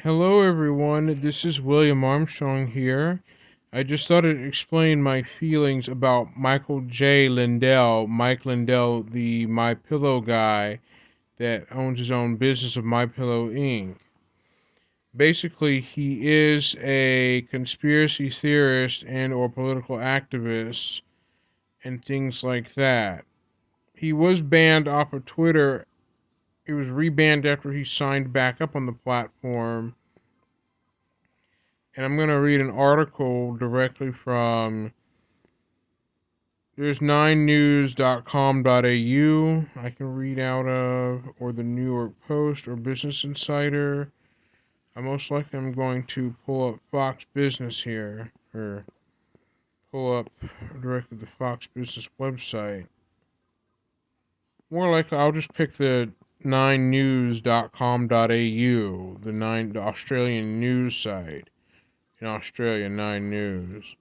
Hello, everyone. This is William Armstrong here. I just thought I'd explain my feelings about Michael J. Lindell, Mike Lindell, the My Pillow guy that owns his own business of My Pillow Inc. Basically, he is a conspiracy theorist and or political activist and things like that. He was banned off of Twitter. He was rebanned after he signed back up on the platform, and I'm going to read an article directly from there's 9news.com.au I can read out of, or the New York Post or Business Insider. I most likely am going to pull up Fox Business here, or pull up directly the Fox Business website. More likely, I'll just pick the 9news.com.au, the Australian news site in Australia, 9 News.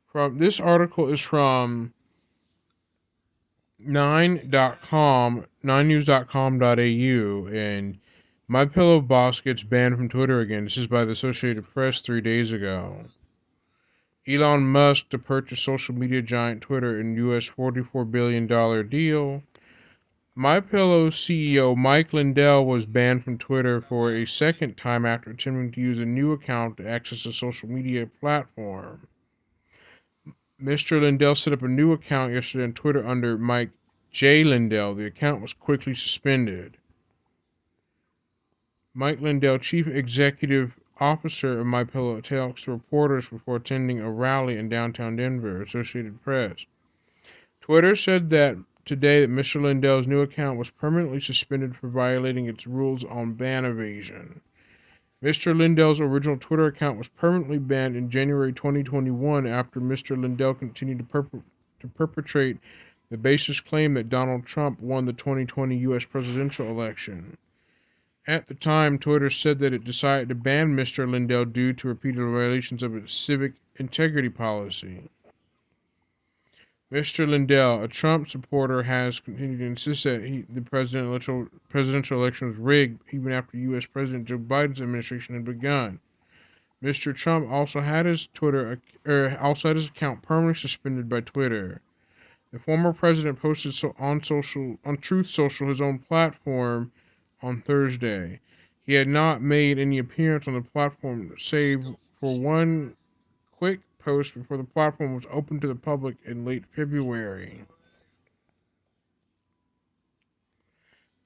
From this article is from 9news.com.au, and My Pillow boss gets banned from Twitter again. This is by the Associated Press 3 days ago. Elon Musk to purchase social media giant Twitter in U.S. $44 billion deal. My Pillow CEO Mike Lindell was banned from Twitter for a second time after attempting to use a new account to access a social media platform. Mr. Lindell set up a new account yesterday on Twitter under Mike J. Lindell. The account was quickly suspended. Mike Lindell, chief executive officer of MyPillow, talks to reporters before attending a rally in downtown Denver, Associated Press. Twitter said that today that Mr. Lindell's new account was permanently suspended for violating its rules on ban evasion. Mr. Lindell's original Twitter account was permanently banned in January 2021 after Mr. Lindell continued to perpetrate the baseless claim that Donald Trump won the 2020 U.S. presidential election. At the time, Twitter said that it decided to ban Mr. Lindell due to repeated violations of its civic integrity policy. Mr. Lindell, a Trump supporter, has continued to insist that the presidential election was rigged even after U.S. President Joe Biden's administration had begun. Mr. Trump also had his account permanently suspended by Twitter. The former president posted on Truth Social, his own platform, on Thursday. He had not made any appearance on the platform save for one quick post before the platform was opened to the public in late February.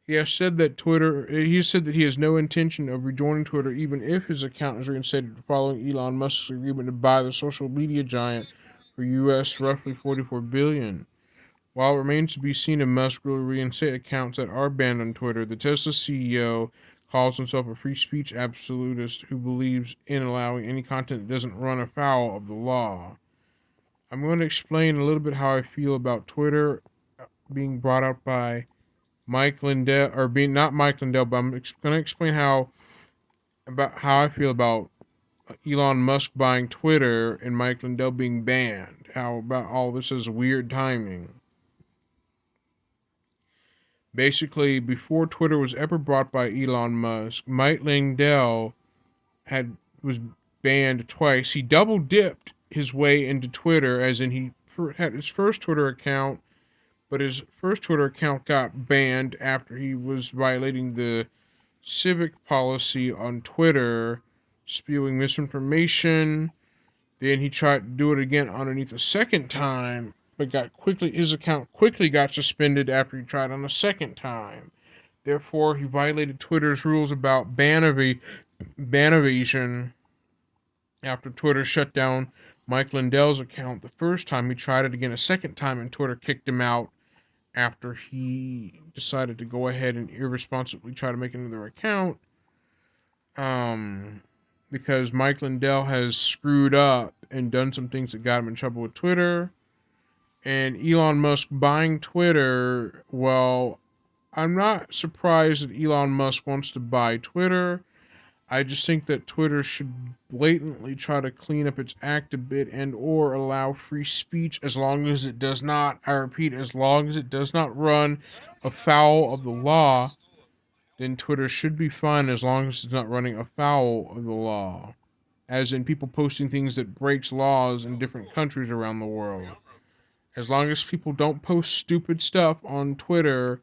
He said that he has no intention of rejoining Twitter even if his account is reinstated following Elon Musk's agreement to buy the social media giant for US roughly $44 billion. While it remains to be seen if Musk will reinstate accounts that are banned on Twitter, the Tesla CEO calls himself a free speech absolutist who believes in allowing any content that doesn't run afoul of the law. I'm going to explain a little bit how I feel about Twitter being brought up by Mike Lindell, or being not Mike Lindell, but I'm going to explain how I feel about Elon Musk buying Twitter and Mike Lindell being banned. How about all this is weird timing. Basically, before Twitter was ever bought by Elon Musk, Mike Lindell was banned twice. He double dipped his way into Twitter, as in he had his first Twitter account, but his first Twitter account got banned after he was violating the civic policy on Twitter, spewing misinformation. Then he tried to do it again underneath a second time, but his account quickly got suspended after he tried on a second time. Therefore, he violated Twitter's rules about ban evasion after Twitter shut down Mike Lindell's account the first time. He tried it again a second time, and Twitter kicked him out after he decided to go ahead and irresponsibly try to make another account. Because Mike Lindell has screwed up and done some things that got him in trouble with Twitter. And Elon Musk buying Twitter, well, I'm not surprised that Elon Musk wants to buy Twitter. I just think that Twitter should blatantly try to clean up its act a bit and or allow free speech, as long as it does not, I repeat, as long as it does not run afoul of the law. then Twitter should be fine as long as it's not running afoul of the law. As in people posting things that breaks laws in different countries around the world. As long as people don't post stupid stuff on Twitter,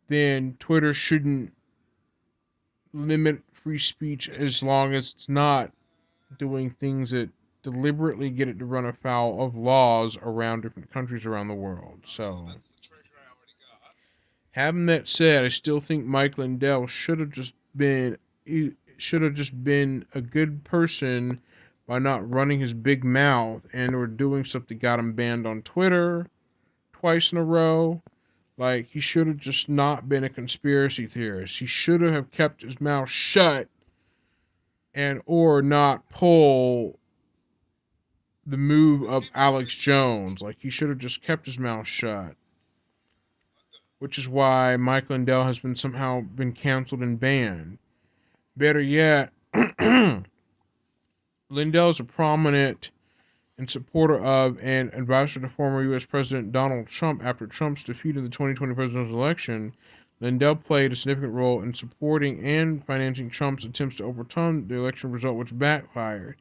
then Twitter shouldn't limit free speech as long as it's not doing things that deliberately get it to run afoul of laws around different countries around the world. So, having that said, I still think Mike Lindell should have just been a good person by not running his big mouth and or doing stuff that got him banned on Twitter twice in a row. Like, he should have just not been a conspiracy theorist. He should have kept his mouth shut and or not pull the move of Alex Jones. Like, he should have just kept his mouth shut. Which is why Mike Lindell has been somehow been canceled and banned. Better yet, Lindell is a prominent and supporter of and advisor to former U.S. President Donald Trump after Trump's defeat in the 2020 presidential election. Lindell played a significant role in supporting and financing Trump's attempts to overturn the election result, which backfired.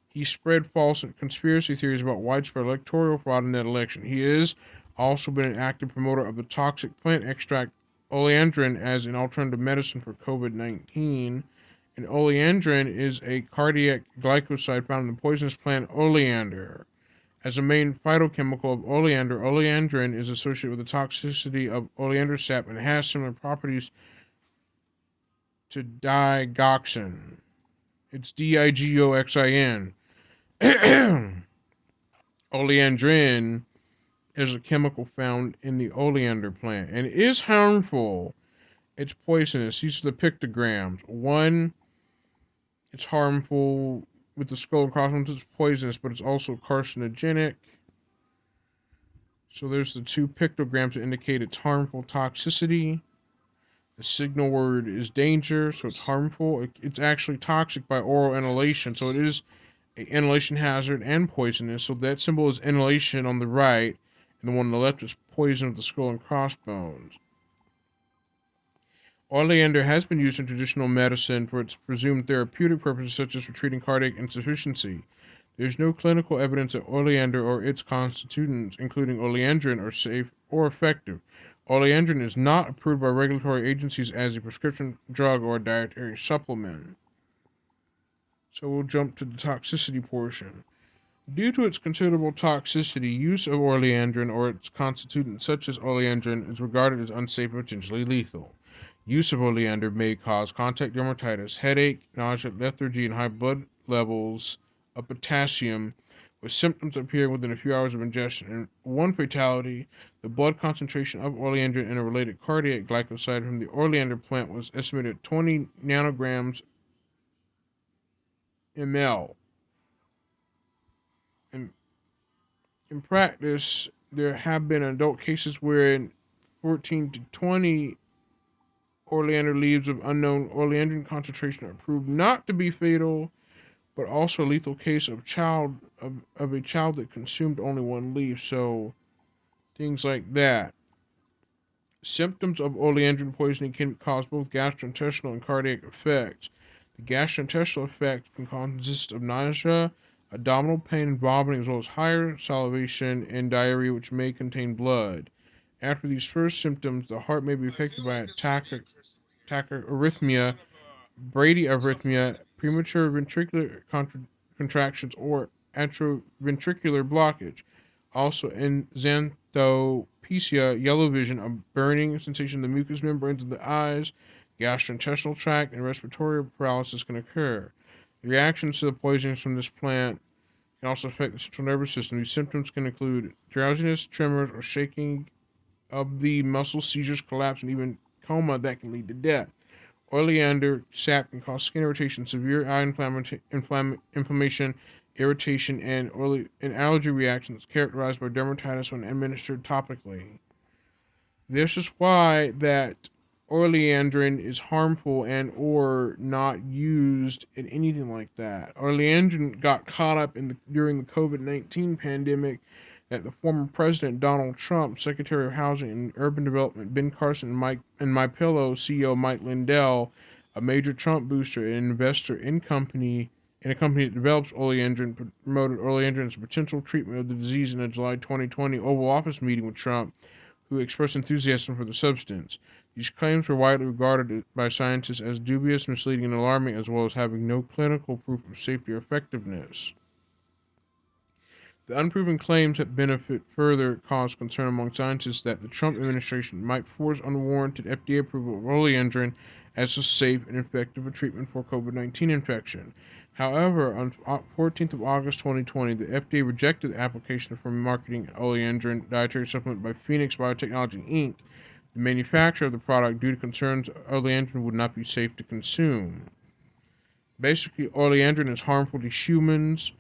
He spread false conspiracy theories about widespread electoral fraud in that election. He has also been an active promoter of the toxic plant extract Olandrian as an alternative medicine for COVID-19. And Olandrian is a cardiac glycoside found in the poisonous plant oleander. As a main phytochemical of oleander, Olandrian is associated with the toxicity of oleander sap and has similar properties to digoxin. It's digoxin. Olandrian is a chemical found in the oleander plant and is harmful. It's poisonous. These are the pictograms. One, it's harmful with the skull and crossbones. It's poisonous, but it's also carcinogenic. So there's the two pictograms that indicate it's harmful. Toxicity. The signal word is danger, so it's harmful. It's actually toxic by oral inhalation, so it is an inhalation hazard and poisonous. So that symbol is inhalation on the right, and the one on the left is poison of the skull and crossbones. Oleander has been used in traditional medicine for its presumed therapeutic purposes, such as for treating cardiac insufficiency. There is no clinical evidence that oleander or its constituents, including oleandrin, are safe or effective. Olandrian is not approved by regulatory agencies as a prescription drug or a dietary supplement. So we'll jump to the toxicity portion. Due to its considerable toxicity, use of Olandrian or its constituents such as Olandrian is regarded as unsafe and potentially lethal. Use of oleander may cause contact dermatitis, headache, nausea, lethargy, and high blood levels of potassium, with symptoms appearing within a few hours of ingestion. In one fatality, the blood concentration of oleander and a related cardiac glycoside from the oleander plant was estimated at 20 nanograms ml. In practice, there have been adult cases where 14 to 20 oleander leaves of unknown oleandrin concentration are proved not to be fatal, but also a lethal case of a child that consumed only one leaf. So things like that. Symptoms of oleandrin poisoning can cause both gastrointestinal and cardiac effects. The gastrointestinal effect can consist of nausea, abdominal pain, and vomiting, as well as higher salivation and diarrhea, which may contain blood. After these first symptoms, the heart may be affected by tachyarrhythmia, bradyarrhythmia, premature ventricular contractions, or atrioventricular blockage. Also, in xanthopsia, yellow vision, a burning sensation in the mucous membranes of the eyes, gastrointestinal tract, and respiratory paralysis can occur. The reactions to the poisonings from this plant can also affect the central nervous system. These symptoms can include drowsiness, tremors, or shaking of the muscles, seizures, collapse, and even coma that can lead to death. Oleander sap can cause skin irritation, severe eye inflammation, irritation, and allergy reactions characterized by dermatitis when administered topically. This is why that oleandrin is harmful and or not used in anything like that. Oleandrin got caught up during the COVID-19 pandemic that the former President Donald Trump, Secretary of Housing and Urban Development Ben Carson, and MyPillow CEO Mike Lindell, a major Trump booster and investor in a company that develops oleandrin, promoted oleandrin as a potential treatment of the disease in a July 2020 Oval Office meeting with Trump, who expressed enthusiasm for the substance. These claims were widely regarded by scientists as dubious, misleading, and alarming, as well as having no clinical proof of safety or effectiveness. The unproven claims that benefit further cause concern among scientists that the Trump administration might force unwarranted FDA approval of oleandrin as a safe and effective treatment for COVID-19 infection. However, on 14th of August 2020, the FDA rejected the application for marketing oleandrin dietary supplement by Phoenix Biotechnology Inc., the manufacturer of the product, due to concerns oleandrin would not be safe to consume. Basically, oleandrin is harmful to humans.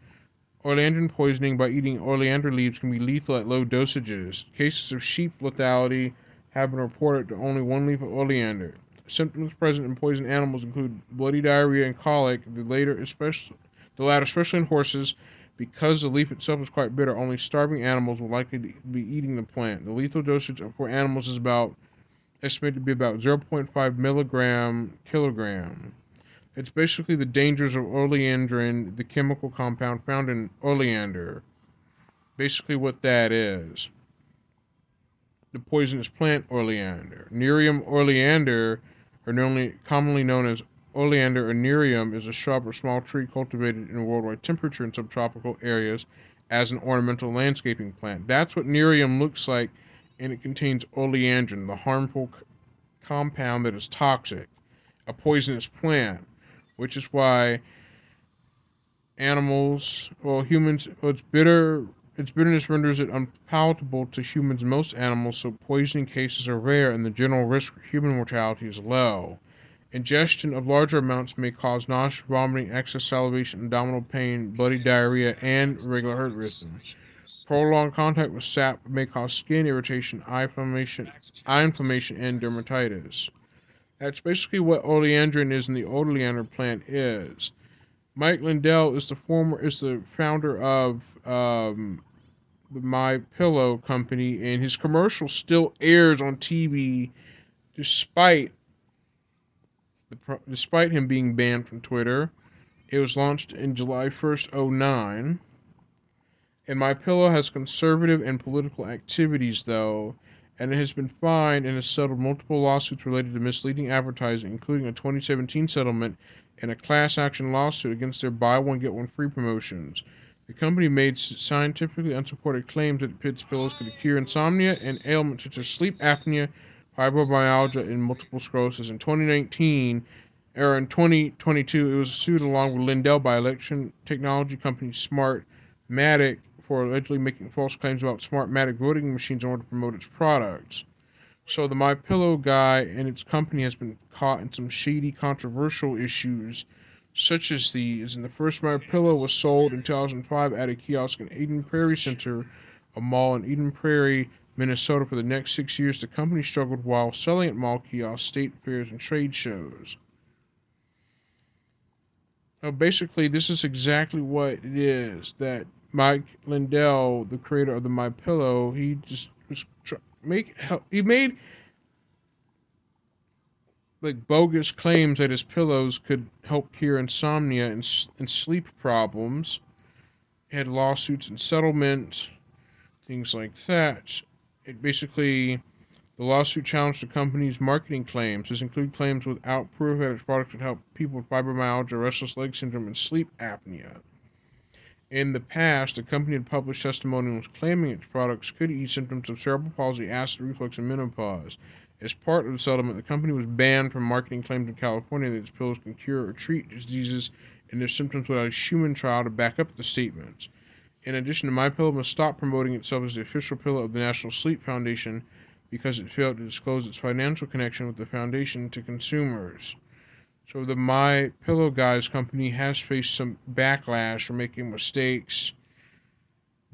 Oleandrin poisoning by eating oleander leaves can be lethal at low dosages. Cases of sheep lethality have been reported to only one leaf of oleander. Symptoms present in poisoned animals include bloody diarrhea and colic, the latter especially in horses. Because the leaf itself is quite bitter, only starving animals will likely be eating the plant. The lethal dosage for animals is estimated to be about 0.5 milligram kilogram. It's basically the dangers of oleandrin, the chemical compound found in oleander. Basically what that is. The poisonous plant oleander. Nerium oleander, or commonly known as oleander or nerium, is a shrub or small tree cultivated in worldwide temperature in subtropical areas as an ornamental landscaping plant. That's what nerium looks like, and it contains oleandrin, the harmful compound that is toxic, a poisonous plant, which is why humans, its bitterness renders it unpalatable to humans and most animals, so poisoning cases are rare and the general risk for human mortality is low. Ingestion of larger amounts may cause nausea, vomiting, excess salivation, abdominal pain, bloody diarrhea, and irregular heart rhythm. Prolonged contact with sap may cause skin irritation, eye inflammation, and dermatitis. That's basically what oleandrin is and the oleander plant is. Mike Lindell is the founder of the My Pillow company, and his commercial still airs on TV despite him being banned from Twitter. It was launched in July 1st, 2009. And My Pillow has conservative and political activities, though, and it has been fined and has settled multiple lawsuits related to misleading advertising, including a 2017 settlement and a class action lawsuit against their buy one get one free promotions. The company made scientifically unsupported claims that its pillows could cure insomnia and ailments such as sleep apnea, fibromyalgia, and multiple sclerosis. In 2022, it was sued along with Lindell by election technology company Smartmatic for allegedly making false claims about Smartmatic voting machines in order to promote its products. So the My Pillow guy and its company has been caught in some shady, controversial issues, such as these. And the first My Pillow was sold in 2005 at a kiosk in Eden Prairie Center, a mall in Eden Prairie, Minnesota. For the next 6 years, the company struggled while selling at mall kiosks, state fairs, and trade shows. Basically, this is exactly what it is that Mike Lindell, the creator of the My Pillow, he just was he made like bogus claims that his pillows could help cure insomnia and sleep problems. He had lawsuits and settlements, things like that. The lawsuit challenged the company's marketing claims. This include claims without proof that its product could help people with fibromyalgia, restless leg syndrome, and sleep apnea. In the past, the company had published testimonials claiming its products could ease symptoms of cerebral palsy, acid reflux, and menopause. As part of the settlement, the company was banned from marketing claims in California that its pills can cure or treat diseases and their symptoms without a human trial to back up the statements. In addition, My Pillow must stop promoting itself as the official pillow of the National Sleep Foundation because it failed to disclose its financial connection with the foundation to consumers. So the My Pillow guys company has faced some backlash for making mistakes.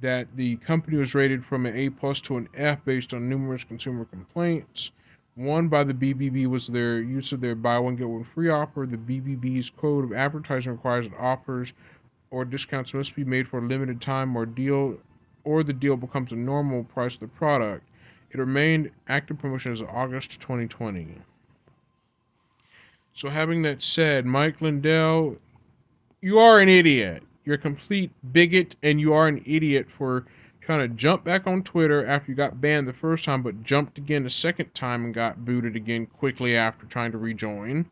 That the company was rated from an A plus to an F based on numerous consumer complaints. One by the BBB was their use of their buy one get one free offer. The BBB's code of advertising requires that offers or discounts must be made for a limited time or deal or the deal becomes a normal price of the product. It remained active promotion as of August 2020. So having that said, Mike Lindell, you are an idiot. You're a complete bigot, and you are an idiot for trying to jump back on Twitter after you got banned the first time, but jumped again the second time and got booted again quickly after trying to rejoin.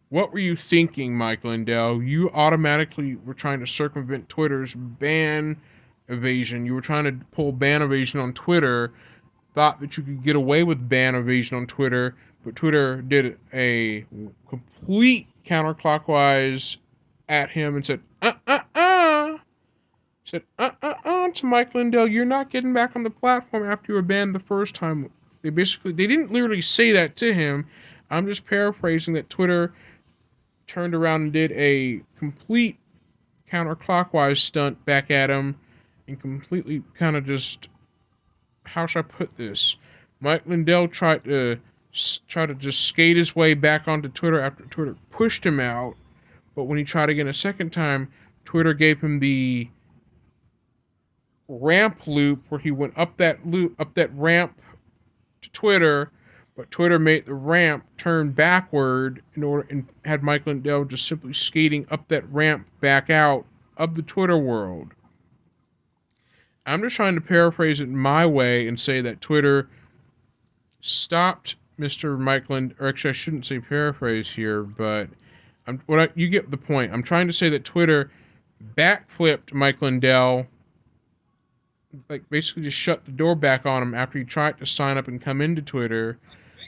What were you thinking, Mike Lindell? You automatically were trying to circumvent Twitter's ban evasion. You were trying to pull ban evasion on Twitter, thought that you could get away with ban evasion on Twitter, but Twitter did a complete counterclockwise at him and said, to Mike Lindell, you're not getting back on the platform after you were banned the first time. They didn't literally say that to him. I'm just paraphrasing that Twitter turned around and did a complete counterclockwise stunt back at him and completely kind of just, how should I put this? Mike Lindell tried to just skate his way back onto Twitter after Twitter pushed him out. But when he tried again a second time, Twitter gave him the ramp loop where he went up that ramp to Twitter, but Twitter made the ramp turn backward and had Mike Lindell just simply skating up that ramp back out of the Twitter world. I'm just trying to paraphrase it my way and say that Twitter stopped Mr. Mike Lindell, or actually I shouldn't say paraphrase here, but you get the point. I'm trying to say that Twitter backflipped Mike Lindell, like basically just shut the door back on him after he tried to sign up and come into Twitter.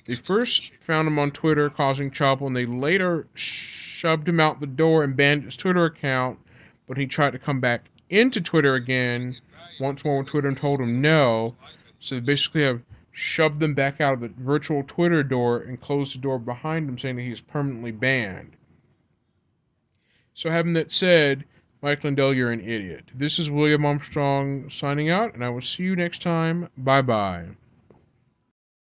They first found him on Twitter causing trouble, and they later shoved him out the door and banned his Twitter account, but he tried to come back into Twitter again once more when Twitter told him no. So they basically have shoved them back out of the virtual Twitter door and closed the door behind him, saying that he's permanently banned. So having that said, Mike Lindell, you're an idiot. This is William Armstrong signing out, and I will see you next time. Bye-bye.